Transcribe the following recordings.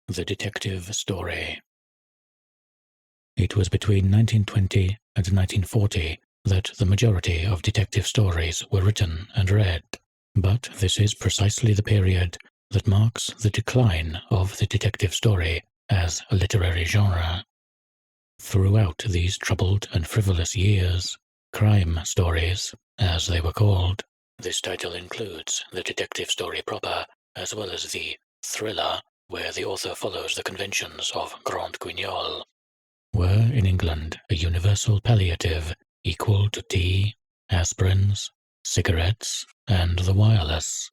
The Detective Story. It was between 1920 and 1940 that the majority of detective stories were written and read, but this is precisely the period that marks the decline of the detective story as a literary genre. Throughout these troubled and frivolous years, crime stories, as they were called, this title includes the detective story proper, as well as the thriller, where the author follows the conventions of Grand Guignol, were in England a universal palliative equal to tea, aspirins, cigarettes, and the wireless.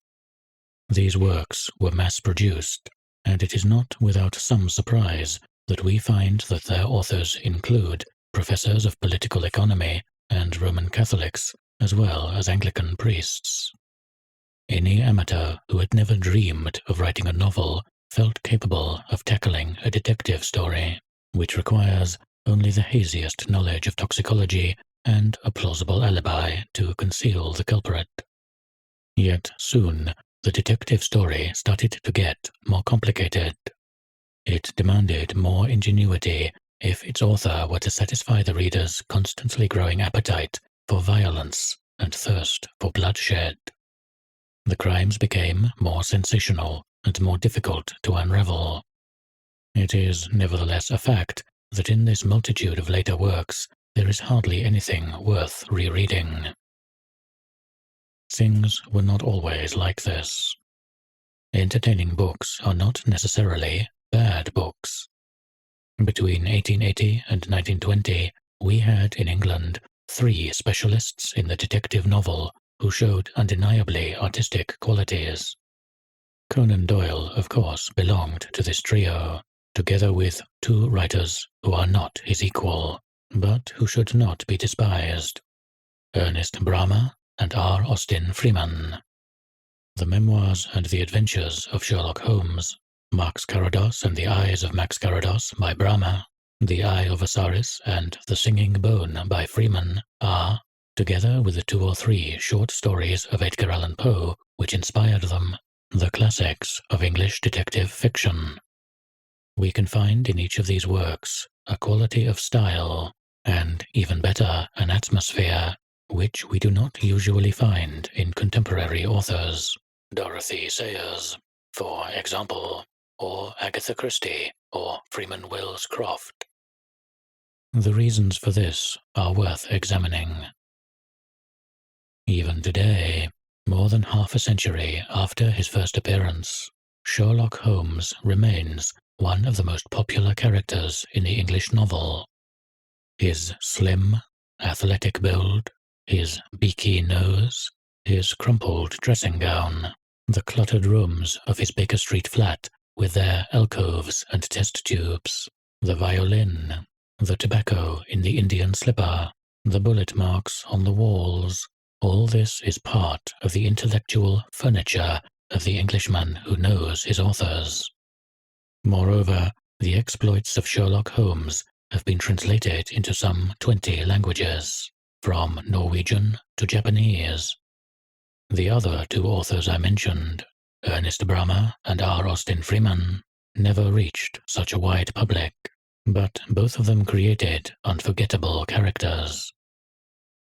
These works were mass-produced, and it is not without some surprise that we find that their authors include professors of political economy and Roman Catholics, as well as Anglican priests. Any amateur who had never dreamed of writing a novel felt capable of tackling a detective story, which requires only the haziest knowledge of toxicology and a plausible alibi to conceal the culprit. Yet soon, the detective story started to get more complicated. It demanded more ingenuity if its author were to satisfy the reader's constantly growing appetite for violence and thirst for bloodshed. The crimes became more sensational and more difficult to unravel. It is nevertheless a fact that in this multitude of later works there is hardly anything worth rereading. Things were not always like this. Entertaining books are not necessarily bad books. Between 1880 and 1920, we had in England 3 specialists in the detective novel who showed undeniably artistic qualities. Conan Doyle, of course, belonged to this trio, together with 2 writers who are not his equal, but who should not be despised: Ernest Bramah and R. Austin Freeman. The Memoirs and the Adventures of Sherlock Holmes, Max Carados and the Eyes of Max Carados by Bramah, The Eye of Osiris and The Singing Bone by Freeman are, together with the 2 or 3 short stories of Edgar Allan Poe which inspired them, the classics of English detective fiction. We can find in each of these works a quality of style, and even better, an atmosphere, which we do not usually find in contemporary authors. Dorothy Sayers, for example, or Agatha Christie, or Freeman Wells Croft. The reasons for this are worth examining. Even today, more than half a century after his first appearance, Sherlock Holmes remains one of the most popular characters in the English novel. His slim, athletic build, his beaky nose, his crumpled dressing gown, the cluttered rooms of his Baker Street flat with their alcoves and test tubes, the violin, the tobacco in the Indian slipper, the bullet marks on the walls, all this is part of the intellectual furniture of the Englishman who knows his authors. Moreover, the exploits of Sherlock Holmes have been translated into some 20 languages, from Norwegian to Japanese. The other 2 authors I mentioned, Ernest Bramah and R. Austin Freeman, never reached such a wide public, but both of them created unforgettable characters.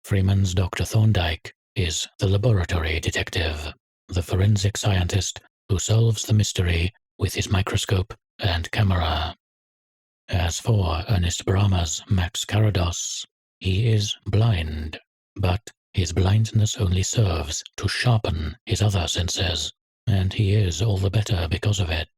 Freeman's Dr. Thorndyke is the laboratory detective, the forensic scientist who solves the mystery with his microscope and camera. As for Ernest Bramah's Max Carados, he is blind, but his blindness only serves to sharpen his other senses, and he is all the better because of it.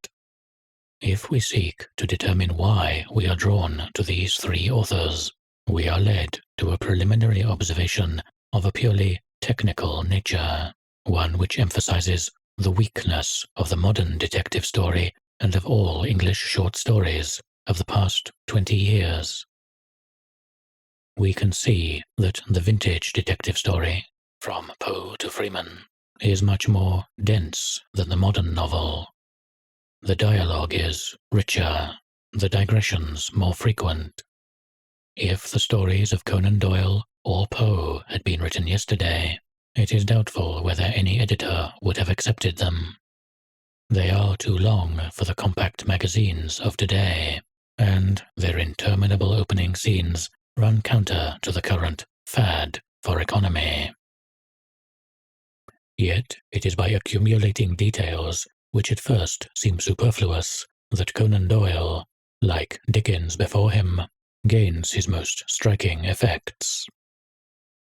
If we seek to determine why we are drawn to these 3 authors, we are led to a preliminary observation of a purely technical nature, one which emphasizes the weakness of the modern detective story and of all English short stories of the past 20 years. We can see that the vintage detective story, from Poe to Freeman, is much more dense than the modern novel. The dialogue is richer, the digressions more frequent. If the stories of Conan Doyle or Poe had been written yesterday, it is doubtful whether any editor would have accepted them. They are too long for the compact magazines of today, and their interminable opening scenes run counter to the current fad for economy. Yet it is by accumulating details which at first seem superfluous that Conan Doyle, like Dickens before him, gains his most striking effects.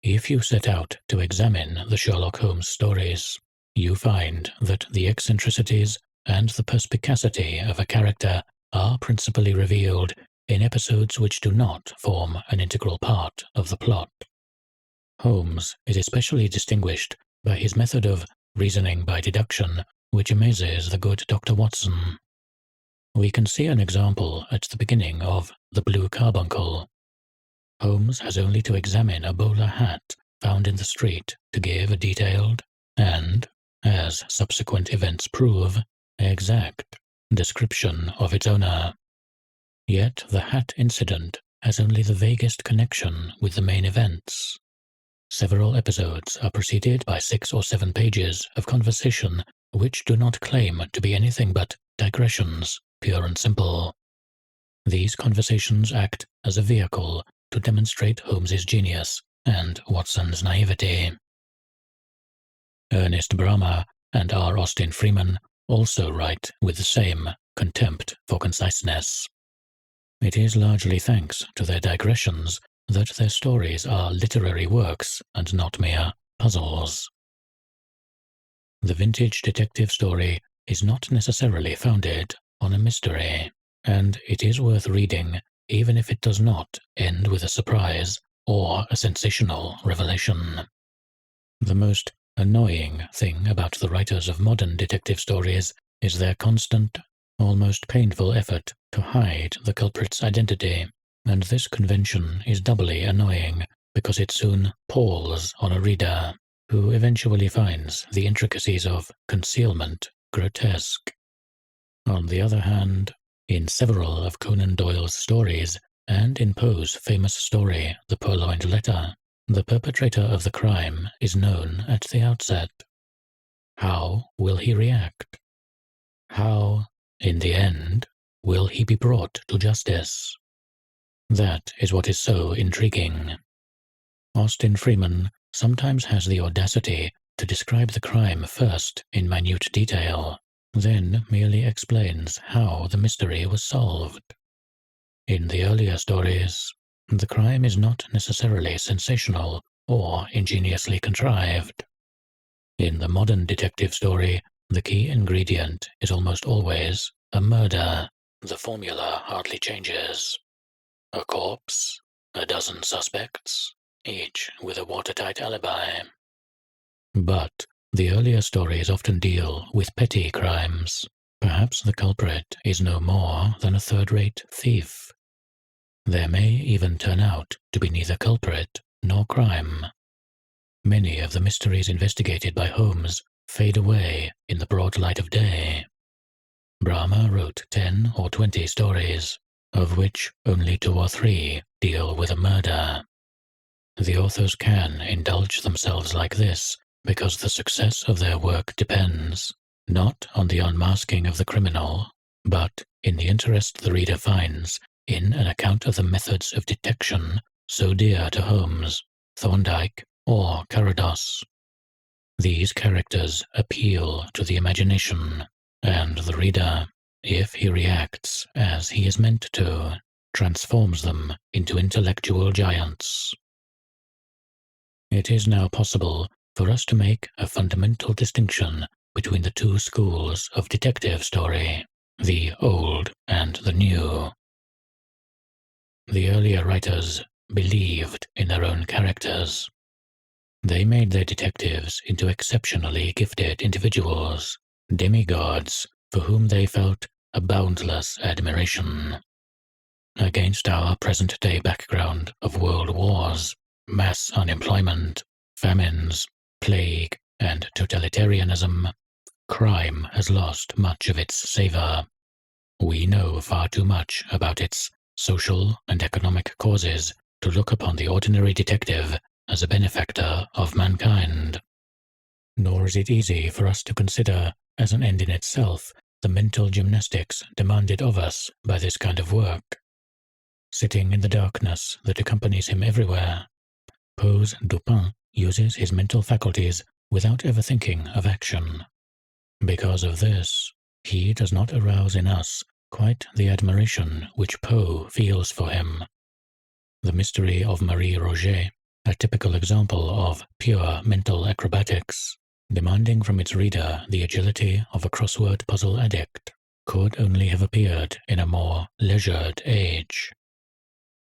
If you set out to examine the Sherlock Holmes stories, you find that the eccentricities and the perspicacity of a character are principally revealed in episodes which do not form an integral part of the plot. Holmes is especially distinguished by his method of reasoning by deduction, which amazes the good Dr. Watson. We can see an example at the beginning of The Blue Carbuncle. Holmes has only to examine a bowler hat found in the street to give a detailed and, as subsequent events prove, exact description of its owner. Yet the hat incident has only the vaguest connection with the main events. Several episodes are preceded by 6 or 7 pages of conversation which do not claim to be anything but digressions, pure and simple. These conversations act as a vehicle to demonstrate Holmes's genius and Watson's naivety. Ernest Bramah and R. Austin Freeman also write with the same contempt for conciseness. It is largely thanks to their digressions that their stories are literary works and not mere puzzles. The vintage detective story is not necessarily founded on a mystery, and it is worth reading even if it does not end with a surprise or a sensational revelation. The most annoying thing about the writers of modern detective stories is their constant, almost painful effort to hide the culprit's identity, and this convention is doubly annoying because it soon palls on a reader, who eventually finds the intricacies of concealment grotesque. On the other hand, in several of Conan Doyle's stories, and in Poe's famous story, The Purloined Letter, the perpetrator of the crime is known at the outset. How will he react? How, in the end, will he be brought to justice? That is what is so intriguing. Austin Freeman sometimes has the audacity to describe the crime first in minute detail, then merely explains how the mystery was solved. In the earlier stories, the crime is not necessarily sensational or ingeniously contrived. In the modern detective story, the key ingredient is almost always a murder. The formula hardly changes. A corpse, a dozen suspects, each with a watertight alibi. But the earlier stories often deal with petty crimes. Perhaps the culprit is no more than a third-rate thief. There may even turn out to be neither culprit nor crime. Many of the mysteries investigated by Holmes fade away in the broad light of day. Bramah wrote 10 or 20 stories, of which only 2 or 3 deal with a murder. The authors can indulge themselves like this because the success of their work depends, not on the unmasking of the criminal, but in the interest the reader finds in an account of the methods of detection so dear to Holmes, Thorndyke, or Carados. These characters appeal to the imagination, and the reader, if he reacts as he is meant to, transforms them into intellectual giants. It is now possible for us to make a fundamental distinction between the 2 schools of detective story, the old and the new. The earlier writers believed in their own characters. They made their detectives into exceptionally gifted individuals, demigods for whom they felt a boundless admiration. Against our present-day background of world wars, mass unemployment, famines, plague, and totalitarianism, crime has lost much of its savor. We know far too much about its social and economic causes to look upon the ordinary detective as a benefactor of mankind. Nor is it easy for us to consider as an end in itself the mental gymnastics demanded of us by this kind of work. Sitting in the darkness that accompanies him everywhere, Poe's Dupin uses his mental faculties without ever thinking of action. Because of this, he does not arouse in us quite the admiration which Poe feels for him. The Mystery of Marie Roget, a typical example of pure mental acrobatics, demanding from its reader the agility of a crossword puzzle addict, could only have appeared in a more leisured age.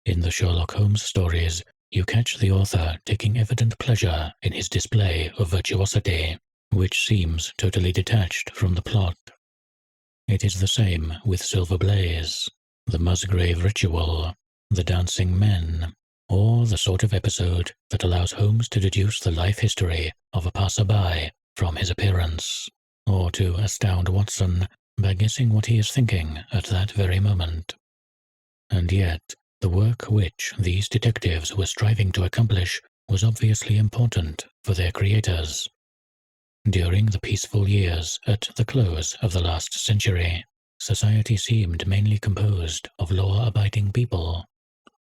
In the Sherlock Holmes stories, you catch the author taking evident pleasure in his display of virtuosity, which seems totally detached from the plot. It is the same with Silver Blaze, the Musgrave Ritual, the Dancing Men, or the sort of episode that allows Holmes to deduce the life history of a passerby from his appearance, or to astound Watson by guessing what he is thinking at that very moment. And yet, the work which these detectives were striving to accomplish was obviously important for their creators. During the peaceful years at the close of the last century, society seemed mainly composed of law-abiding people,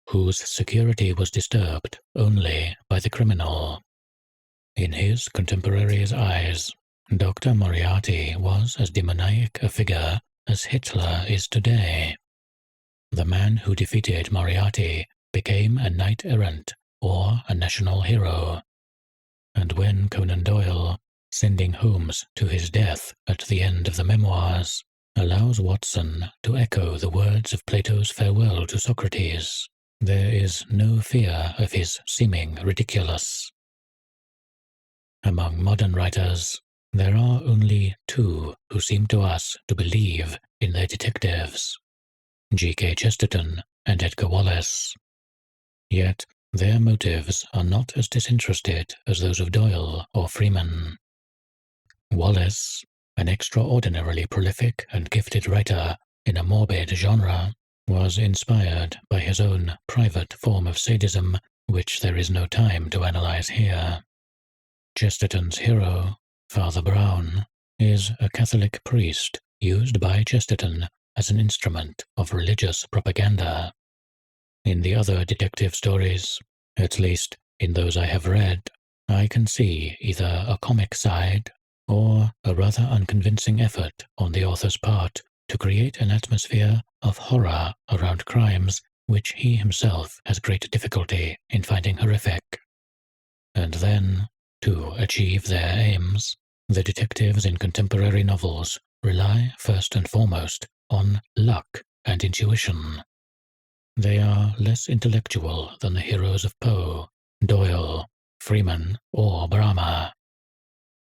whose security was disturbed only by the criminal. In his contemporaries' eyes, Dr. Moriarty was as demoniac a figure as Hitler is today. The man who defeated Moriarty became a knight-errant or a national hero. And when Conan Doyle, sending Holmes to his death at the end of the memoirs, allows Watson to echo the words of Plato's farewell to Socrates, there is no fear of his seeming ridiculous. Among modern writers, there are only two who seem to us to believe in their detectives: G.K. Chesterton and Edgar Wallace. Yet their motives are not as disinterested as those of Doyle or Freeman. Wallace, an extraordinarily prolific and gifted writer in a morbid genre, was inspired by his own private form of sadism, which there is no time to analyze here. Chesterton's hero, Father Brown, is a Catholic priest used by Chesterton as an instrument of religious propaganda. In the other detective stories, at least in those I have read, I can see either a comic side or a rather unconvincing effort on the author's part to create an atmosphere of horror around crimes which he himself has great difficulty in finding horrific. And then, to achieve their aims, the detectives in contemporary novels rely first and foremost on luck and intuition. They are less intellectual than the heroes of Poe, Doyle, Freeman, or Brahma.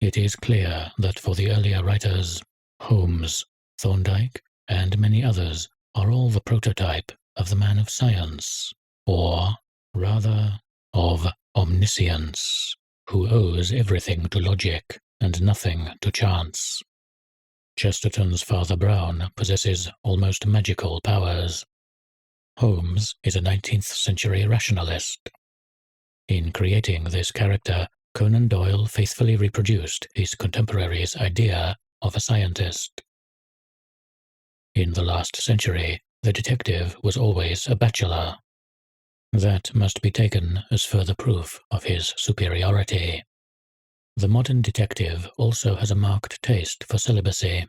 It is clear that for the earlier writers, Holmes, Thorndike, and many others are all the prototype of the man of science, or, rather, of omniscience, who owes everything to logic and nothing to chance. Chesterton's Father Brown possesses almost magical powers. Holmes is a 19th century rationalist. In creating this character, Conan Doyle faithfully reproduced his contemporary's idea of a scientist. In the last century, the detective was always a bachelor. That must be taken as further proof of his superiority. The modern detective also has a marked taste for celibacy.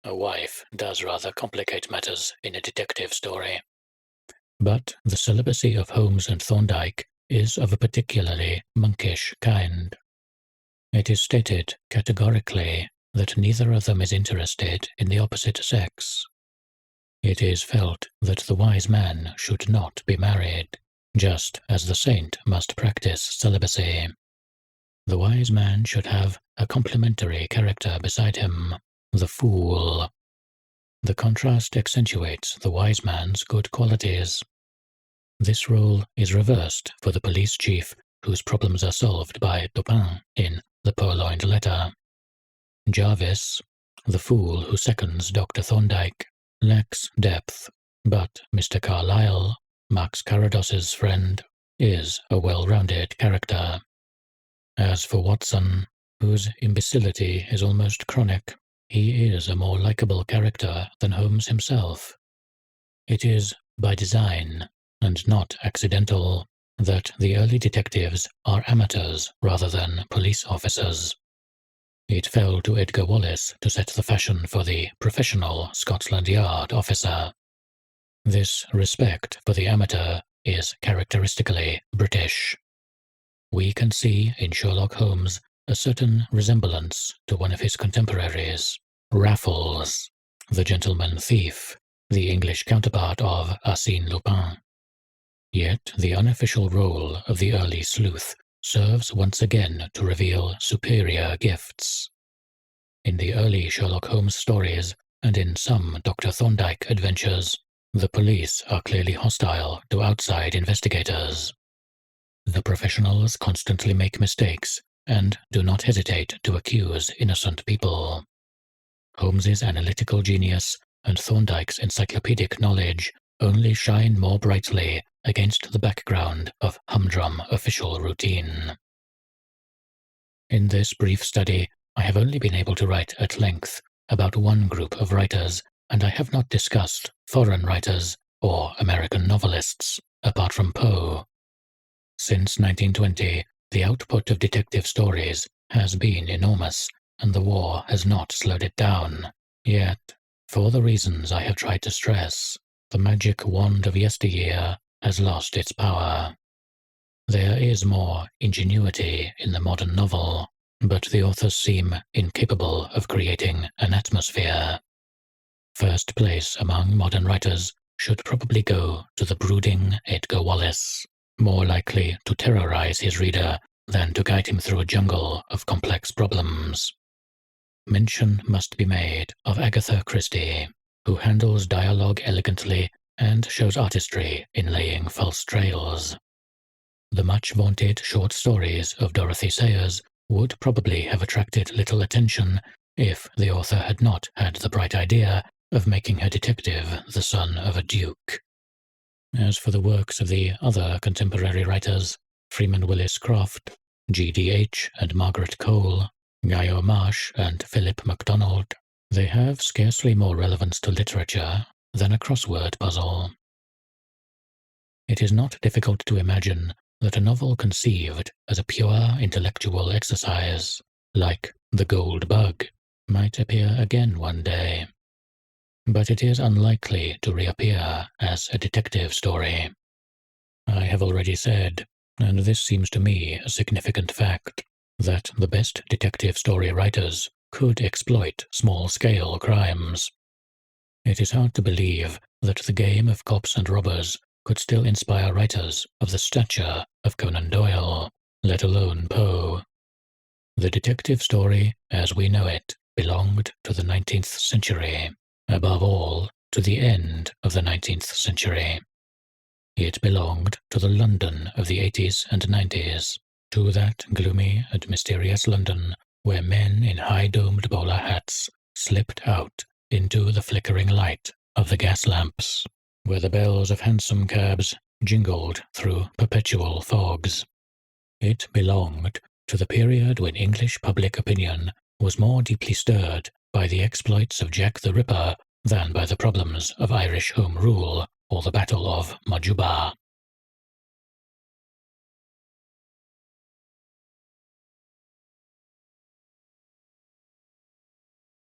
A wife does rather complicate matters in a detective story. But the celibacy of Holmes and Thorndike is of a particularly monkish kind. It is stated categorically that neither of them is interested in the opposite sex. It is felt that the wise man should not be married, just as the saint must practice celibacy. The wise man should have a complementary character beside him, the fool. The contrast accentuates the wise man's good qualities. This role is reversed for the police chief whose problems are solved by Dupin in The Purloined Letter. Jarvis, the fool who seconds Dr. Thorndike, lacks depth, but Mr. Carlyle, Max Carados's friend, is a well-rounded character. As for Watson, whose imbecility is almost chronic, he is a more likable character than Holmes himself. It is by design, and not accidental, that the early detectives are amateurs rather than police officers. It fell to Edgar Wallace to set the fashion for the professional Scotland Yard officer. This respect for the amateur is characteristically British. We can see in Sherlock Holmes a certain resemblance to one of his contemporaries, Raffles, the gentleman thief, the English counterpart of Arsène Lupin. Yet the unofficial role of the early sleuth serves once again to reveal superior gifts. In the early Sherlock Holmes stories, and in some Dr. Thorndyke adventures, the police are clearly hostile to outside investigators. The professionals constantly make mistakes and do not hesitate to accuse innocent people. Holmes's analytical genius and Thorndyke's encyclopedic knowledge only shine more brightly against the background of humdrum official routine. In this brief study, I have only been able to write at length about one group of writers, and I have not discussed foreign writers or American novelists, apart from Poe. Since 1920, the output of detective stories has been enormous, and the war has not slowed it down. Yet, for the reasons I have tried to stress, the magic wand of yesteryear has lost its power. There is more ingenuity in the modern novel, but the authors seem incapable of creating an atmosphere. First place among modern writers should probably go to the brooding Edgar Wallace, more likely to terrorize his reader than to guide him through a jungle of complex problems. Mention must be made of Agatha Christie, who handles dialogue elegantly and shows artistry in laying false trails. The much-vaunted short stories of Dorothy Sayers would probably have attracted little attention if the author had not had the bright idea of making her detective the son of a duke. As for the works of the other contemporary writers, Freeman Willis Croft, G.D.H. and Margaret Cole, Guy Marsh and Philip MacDonald, they have scarcely more relevance to literature than a crossword puzzle. It is not difficult to imagine that a novel conceived as a pure intellectual exercise, like The Gold Bug, might appear again one day. But it is unlikely to reappear as a detective story. I have already said, and this seems to me a significant fact, that the best detective story writers could exploit small-scale crimes. It is hard to believe that the game of cops and robbers could still inspire writers of the stature of Conan Doyle, let alone Poe. The detective story, as we know it, belonged to the 19th century, above all, to the end of the 19th century. It belonged to the London of the 80s and 90s, to that gloomy and mysterious London where men in high-domed bowler hats slipped out into the flickering light of the gas lamps, where the bells of hansom cabs jingled through perpetual fogs. It belonged to the period when English public opinion was more deeply stirred by the exploits of Jack the Ripper than by the problems of Irish Home Rule or the Battle of Majuba.